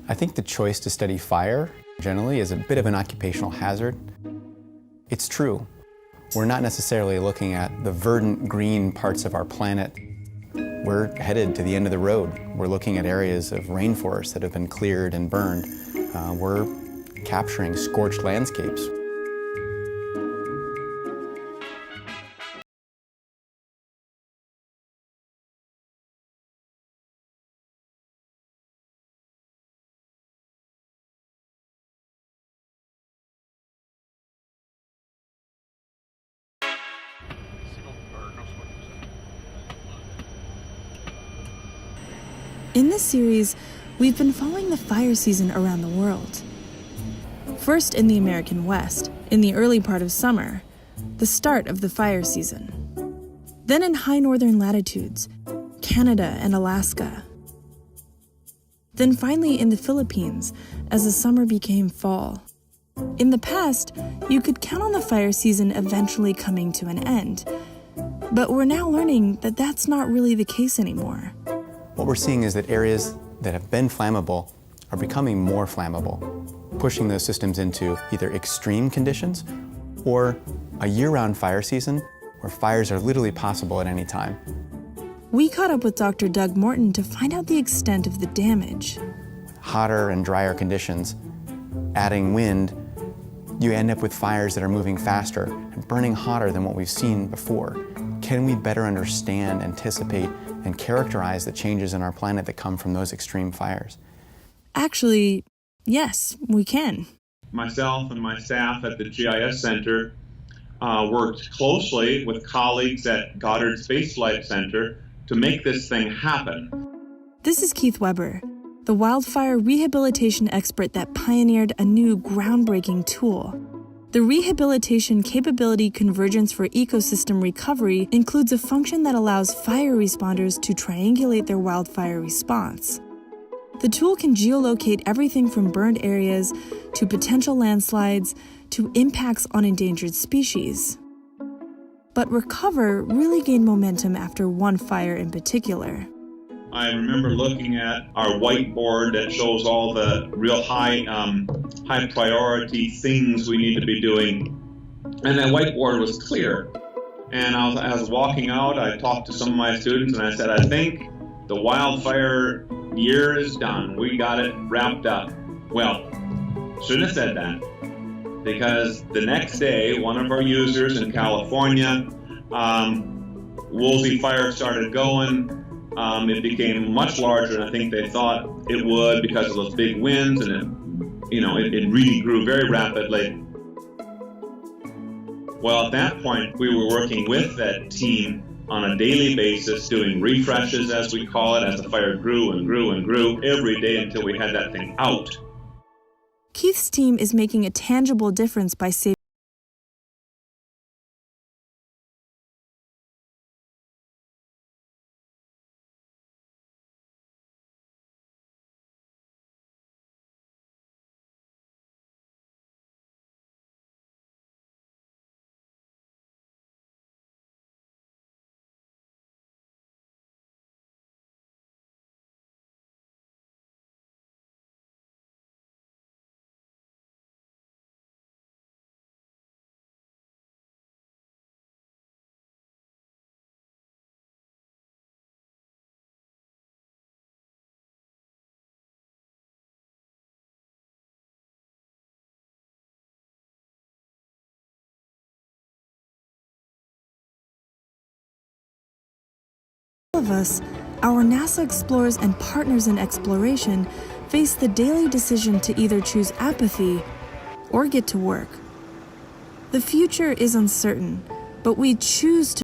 I think the choice to study fire generally is a bit of an occupational hazard. It's true. We're not necessarily looking at the verdant green parts of our planet. We're headed to the end of the road. We're looking at areas of rainforest that have been cleared and burned. We're capturing scorched landscapes. In this series, we've been following the fire season around the world. First in the American West, in the early part of summer, the start of the fire season. Then in high northern latitudes, Canada and Alaska. Then finally in the Philippines, as the summer became fall. In the past, you could count on the fire season eventually coming to an end. But we're now learning that that's not really the case anymore. What we're seeing is that areas that have been flammable are becoming more flammable, pushing those systems into either extreme conditions or a year-round fire season where fires are literally possible at any time. We caught up with Dr. Doug Morton to find out the extent of the damage. Hotter and drier conditions, adding wind, you end up with fires that are moving faster and burning hotter than what we've seen before. Can we better understand, anticipate, and characterize the changes in our planet that come from those extreme fires? Actually, yes, we can. Myself and my staff at the GIS Center worked closely with colleagues at Goddard Space Flight Center to make this thing happen. This is Keith Weber, the wildfire rehabilitation expert that pioneered a new groundbreaking tool. The Rehabilitation Capability Convergence for Ecosystem Recovery includes a function that allows fire responders to triangulate their wildfire response. The tool can geolocate everything from burned areas to potential landslides to impacts on endangered species. But Recover really gained momentum after one fire in particular. I remember looking at our whiteboard that shows all the real high priority things we need to be doing. And that whiteboard was clear. And I was walking out, I talked to some of my students and I said, I think the wildfire year is done. We got it wrapped up. Well, shouldn't have said that. Because the next day, one of our users in California, Woolsey Fire started going. It became much larger than I think they thought it would because of those big winds, and it really grew very rapidly. Well, at that point, we were working with that team on a daily basis, doing refreshes, as we call it, as the fire grew and grew and grew every day until we had that thing out. Keith's team is making a tangible difference by saving all of us, our NASA explorers and partners in exploration face the daily decision to either choose apathy or get to work. The future is uncertain, but we choose to